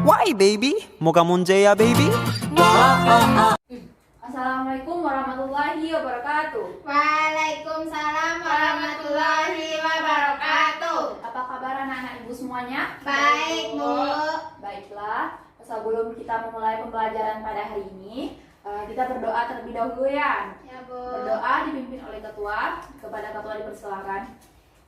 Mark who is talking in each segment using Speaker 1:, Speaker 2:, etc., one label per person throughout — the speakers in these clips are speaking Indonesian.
Speaker 1: Why baby? Moga munjaya baby?
Speaker 2: Assalamualaikum warahmatullahi wabarakatuh.
Speaker 3: Waalaikumsalam warahmatullahi wabarakatuh.
Speaker 2: Apa kabar anak-anak ibu semuanya?
Speaker 3: Baik, Bu.
Speaker 2: Baiklah, sebelum kita memulai pembelajaran pada hari ini, kita berdoa terlebih dahulu ya.
Speaker 3: Ya, Bu.
Speaker 2: Berdoa dipimpin oleh ketua. Kepada ketua dipersilakan.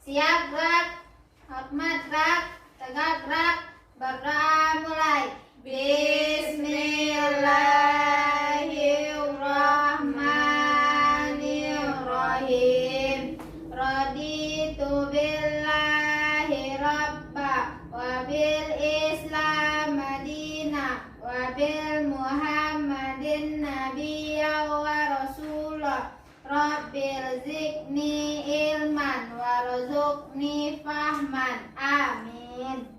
Speaker 3: Siap, gerak. Hormat, gerak. Tegak, gerak. Berdoa mulai. Bismillahirrahmanirrahim. Raditu billahi rabba wa bil islam madina wa bil muhammadin nabiyya wa rasulah. Rabbil zikni ilman warzuqni fahman. Amin.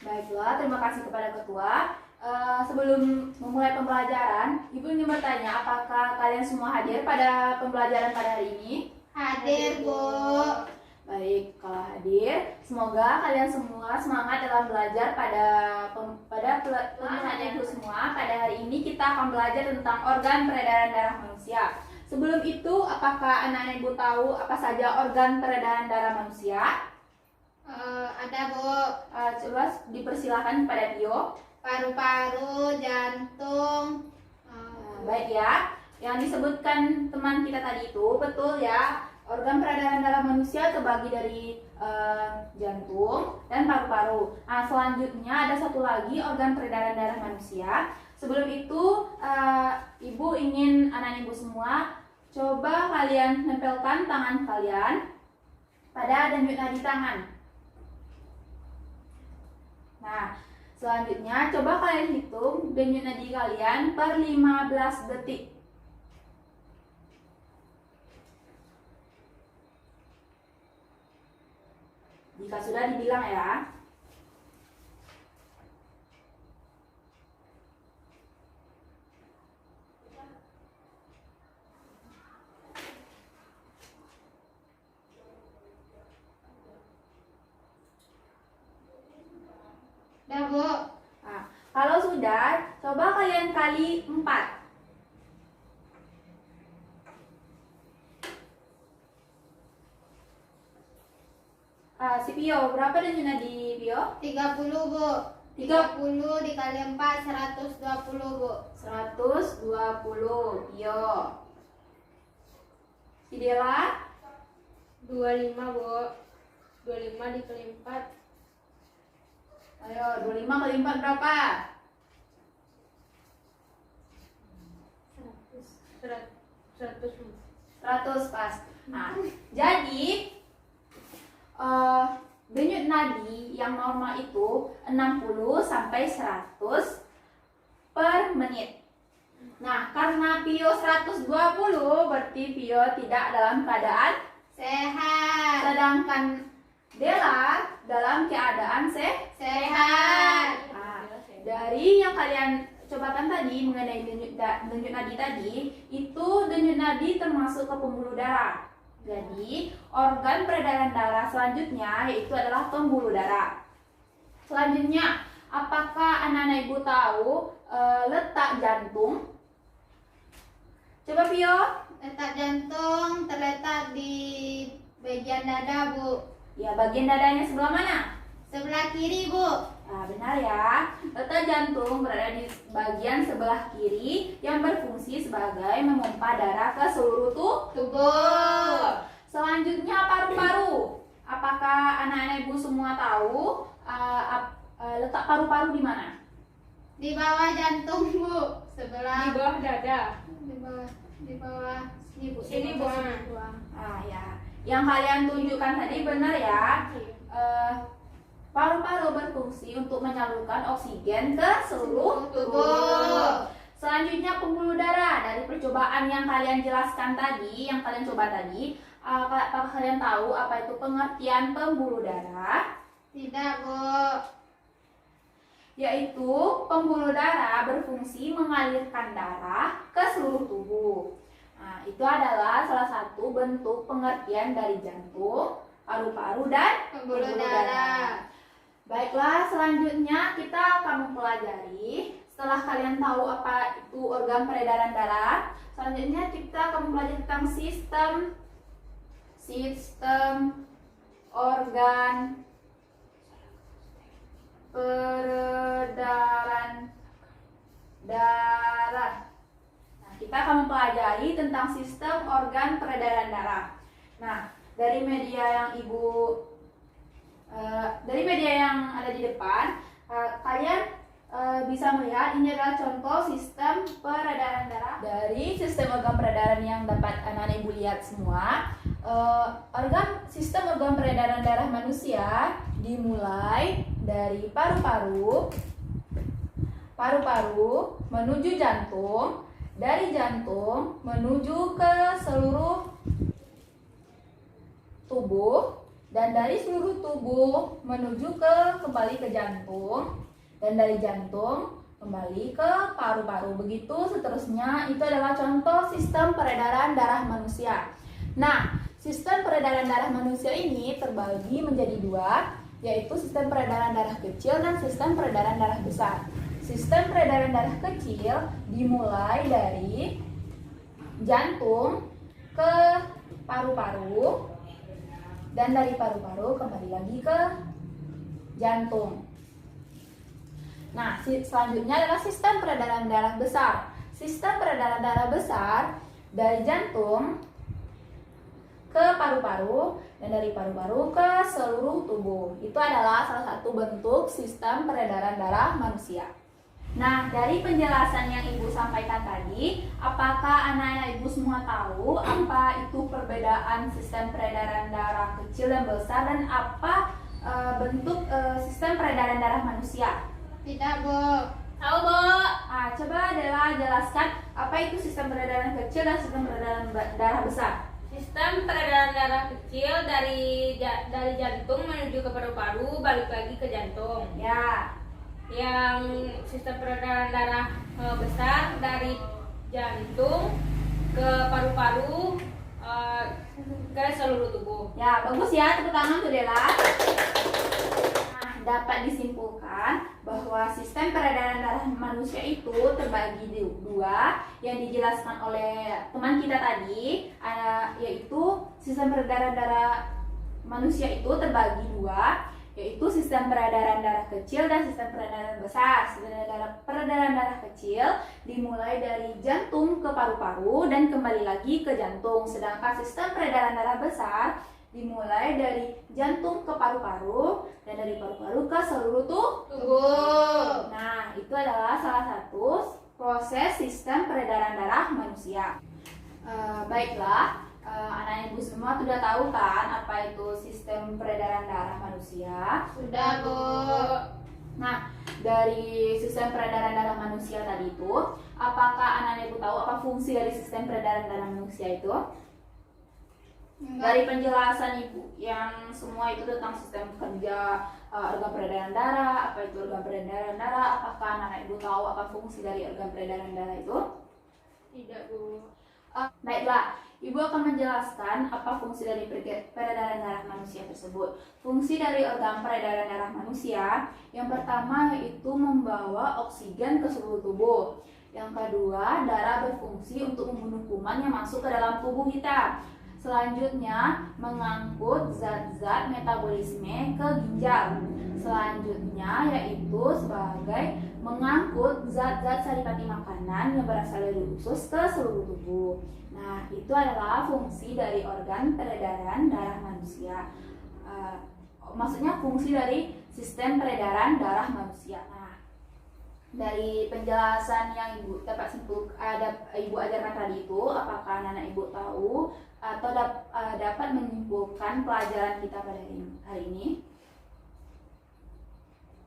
Speaker 2: Baiklah, terima kasih kepada ketua. Sebelum memulai pembelajaran, ibu ingin bertanya, apakah kalian semua hadir pada pembelajaran pada hari ini?
Speaker 3: Hadir, Bu.
Speaker 2: Baik, kalau hadir, semoga kalian semua semangat dalam belajar pada pembelajaran itu semua. Pada hari ini kita akan belajar tentang organ peredaran darah manusia. Sebelum itu, apakah anak-anak ibu tahu apa saja organ peredaran darah manusia?
Speaker 3: Ada, Bu.
Speaker 2: Coba dipersilakan pada Tio.
Speaker 3: Paru-paru, jantung.
Speaker 2: Baik ya, yang disebutkan teman kita tadi itu betul ya. Organ peredaran darah manusia terbagi dari jantung dan paru-paru. Nah, selanjutnya ada satu lagi organ peredaran darah manusia. Sebelum itu, ibu ingin anak ibu semua coba kalian nempelkan tangan kalian pada denyut nadi tangan. Nah, selanjutnya coba kalian hitung denyut nadi kalian per 15 detik. Jika sudah dibilang ya.
Speaker 3: Udah, Bu.
Speaker 2: Nah, kalau sudah, coba kalian kali 4. Si Pio, berapa denyut nadi Pio?
Speaker 3: 30, Bu. 30 dikali 4, 120, Bu.
Speaker 2: 120 Pio. Si Dela?
Speaker 3: 25, Bu. 25 dikali 4.
Speaker 2: Ayo, 25 kali 4 berapa? 100 pas. Nah, jadi denyut nadi yang normal itu 60 sampai 100 per menit. Nah, karena Pio 120 berarti Pio tidak dalam keadaan
Speaker 3: Sehat.
Speaker 2: sedangkan Dela dalam keadaan
Speaker 3: Sehat.
Speaker 2: Nah, dari yang kalian cobakan tadi mengenai denyut nadi tadi, itu denyut nadi termasuk ke pembuluh darah. Jadi, organ peredaran darah selanjutnya yaitu adalah pembuluh darah. Selanjutnya, apakah anak-anak ibu tahu letak jantung? Coba Pio.
Speaker 3: Letak jantung terletak di bagian dada, Bu.
Speaker 2: Ya, bagian dadanya sebelah mana?
Speaker 3: Sebelah kiri, Bu.
Speaker 2: Nah, benar ya. Letak jantung berada di bagian sebelah kiri yang berfungsi sebagai memompa darah ke seluruh tubuh. Selanjutnya paru-paru. Apakah anak-anak ibu semua tahu letak paru-paru di mana?
Speaker 3: Di bawah jantung, Bu. Sebelah
Speaker 4: Di bawah dada.
Speaker 3: di bawah sini, Bu.
Speaker 4: Sini, Bu.
Speaker 2: Ya. Yang kalian tunjukkan tadi benar ya. Paru-paru berfungsi untuk menyalurkan oksigen ke seluruh tubuh. Selanjutnya pembuluh darah. Dari percobaan yang kalian jelaskan tadi, yang kalian coba tadi, apakah kalian tahu apa itu pengertian pembuluh darah?
Speaker 3: Tidak, Bu.
Speaker 2: Yaitu pembuluh darah berfungsi mengalirkan darah ke seluruh tubuh. Nah, itu adalah salah satu bentuk pengertian dari jantung, paru-paru, dan
Speaker 3: Pembuluh darah.
Speaker 2: Baiklah, selanjutnya kita akan mempelajari, setelah kalian tahu apa itu organ peredaran darah, selanjutnya kita akan mempelajari tentang sistem organ peredaran darah. Nah, kita akan mempelajari tentang sistem organ peredaran darah. Nah, dari media yang ada di depan, kalian bisa melihat ini adalah contoh sistem peredaran darah. Dari sistem organ peredaran yang dapat anak-anak ibu lihat semua, sistem organ peredaran darah manusia dimulai dari paru-paru menuju jantung, dari jantung menuju ke seluruh tubuh, dan dari seluruh tubuh menuju kembali ke jantung, dan dari jantung kembali ke paru-paru. Begitu seterusnya. Itu adalah contoh sistem peredaran darah manusia. Nah, sistem peredaran darah manusia ini terbagi menjadi dua, yaitu sistem peredaran darah kecil dan sistem peredaran darah besar. Sistem peredaran darah kecil dimulai dari jantung ke paru-paru, dan dari paru-paru kembali lagi ke jantung. Nah, selanjutnya adalah sistem peredaran darah besar. Sistem peredaran darah besar dari jantung ke paru-paru, dan dari paru-paru ke seluruh tubuh. Itu adalah salah satu bentuk sistem peredaran darah manusia. Nah, dari penjelasan yang Ibu sampaikan tadi, apakah anak-anak Ibu semua tahu apa itu perbedaan sistem peredaran darah kecil dan besar, dan apa bentuk sistem peredaran darah manusia?
Speaker 3: Tidak, Bu.
Speaker 2: Tahu, Bu? Coba Dela jelaskan apa itu sistem peredaran kecil dan sistem peredaran darah besar.
Speaker 4: Sistem peredaran darah kecil dari jantung menuju ke paru-paru, balik lagi ke jantung.
Speaker 2: Ya.
Speaker 4: Yang sistem peredaran darah besar dari jantung ke paru-paru ke seluruh tubuh.
Speaker 2: Ya, bagus ya, tepuk tangan tuh Dela. Nah, dapat disimpulkan bahwa sistem peredaran darah manusia itu terbagi dua, yang dijelaskan oleh teman kita tadi, yaitu sistem peredaran darah manusia itu terbagi dua, yaitu sistem peredaran darah kecil dan sistem peredaran besar. Sistem peredaran darah kecil dimulai dari jantung ke paru-paru dan kembali lagi ke jantung, sedangkan sistem peredaran darah besar dimulai dari jantung ke paru-paru dan dari paru-paru ke seluruh tubuh. Nah, itu adalah salah satu proses sistem peredaran darah manusia. Baiklah, anak ibu semua sudah tahu kan apa itu sistem peredaran darah manusia?
Speaker 3: Sudah, Bu.
Speaker 2: Nah, dari sistem peredaran darah manusia tadi itu, apakah anak ibu tahu apa fungsi dari sistem peredaran darah manusia itu? Dari penjelasan ibu yang semua itu tentang sistem kerja organ peredaran darah, apa itu organ peredaran darah, apakah anak ibu tahu apa fungsi dari organ peredaran darah itu?
Speaker 4: Tidak, Bu.
Speaker 2: Baiklah, Ibu akan menjelaskan apa fungsi dari peredaran darah manusia tersebut. Fungsi dari organ peredaran darah manusia, yang pertama yaitu membawa oksigen ke seluruh tubuh. Yang kedua, darah berfungsi untuk membunuh kuman yang masuk ke dalam tubuh kita. Selanjutnya, mengangkut zat-zat metabolisme ke ginjal. Selanjutnya yaitu sebagai mengangkut zat-zat saripati makanan yang berasal dari usus ke seluruh tubuh. Nah, itu adalah fungsi dari organ peredaran darah manusia. Maksudnya fungsi dari sistem peredaran darah manusia. Nah, dari penjelasan yang Ibu dapat Ibu ajarkan tadi itu, apakah anak Ibu tahu atau dapat menyimpulkan pelajaran kita pada hari ini?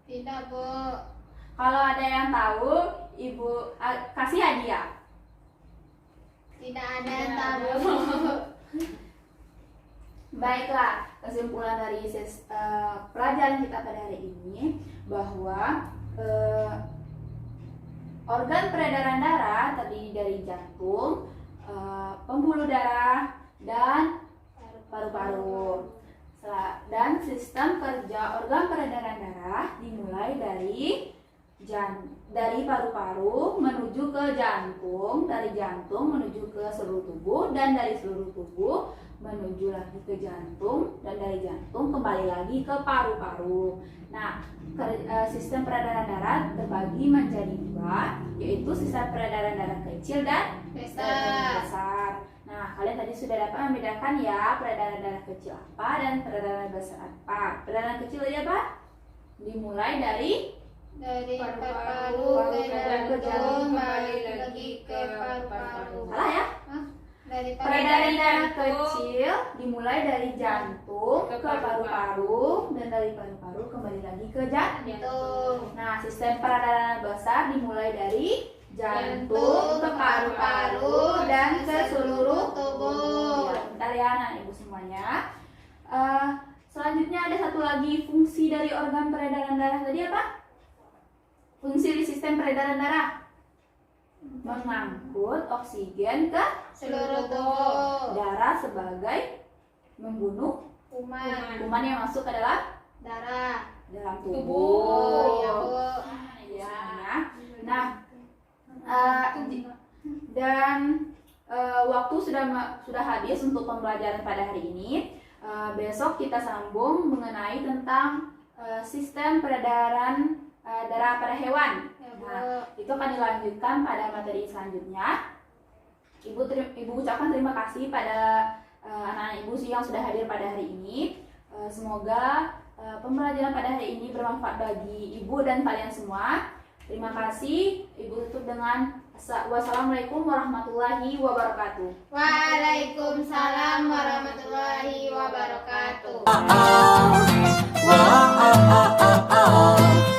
Speaker 3: Tidak, Bu.
Speaker 2: Kalau ada yang tahu, Ibu kasih hadiah.
Speaker 3: Tidak ada yang tahu.
Speaker 2: Baiklah, kesimpulan dari pelajaran kita pada hari ini bahwa organ peredaran darah terdiri dari jantung, pembuluh darah, dan paru-paru. Dan sistem kerja organ peredaran darah dimulai dari paru-paru menuju ke jantung, dari jantung menuju ke seluruh tubuh, dan dari seluruh tubuh menuju lagi ke jantung, dan dari jantung kembali lagi ke paru-paru. Nah, sistem peredaran darah terbagi menjadi dua, yaitu sistem peredaran darah kecil dan besar. Nah, kalian tadi sudah dapat membedakan ya peredaran darah kecil apa dan peredaran besar apa. Peredaran kecil tadi apa? Dimulai dari
Speaker 3: paru-paru ke jantung, kembali lagi ke paru-paru.
Speaker 2: salah ya?
Speaker 3: Dari
Speaker 2: Peredaran darah kecil dimulai dari jantung ke paru-paru dan dari paru-paru kembali lagi ke jantung. Nah, sistem peredaran besar dimulai dari jantung ke paru-paru dan ke seluruh tubuh. Ya, bentar ya anak ibu semuanya. Selanjutnya ada satu lagi fungsi dari organ peredaran darah tadi apa? Fungsi di sistem peredaran darah mengangkut oksigen ke
Speaker 3: seluruh tubuh.
Speaker 2: darah sebagai membunuh kuman yang masuk ke dalam tubuh.
Speaker 3: Ya, Bu.
Speaker 2: Ya. Nah, dan waktu sudah habis untuk pembelajaran pada hari ini. Besok kita sambung mengenai tentang sistem peredaran darah pada hewan. Nah, itu akan dilanjutkan pada materi selanjutnya. Ibu ucapkan terima kasih pada anak-anak ibu yang sudah hadir pada hari ini. Semoga pembelajaran pada hari ini bermanfaat bagi ibu dan kalian semua. Terima kasih. Ibu tutup dengan wassalamualaikum warahmatullahi wabarakatuh.
Speaker 3: Waalaikumsalam warahmatullahi wabarakatuh.
Speaker 1: Oh, oh, oh, oh, oh, oh.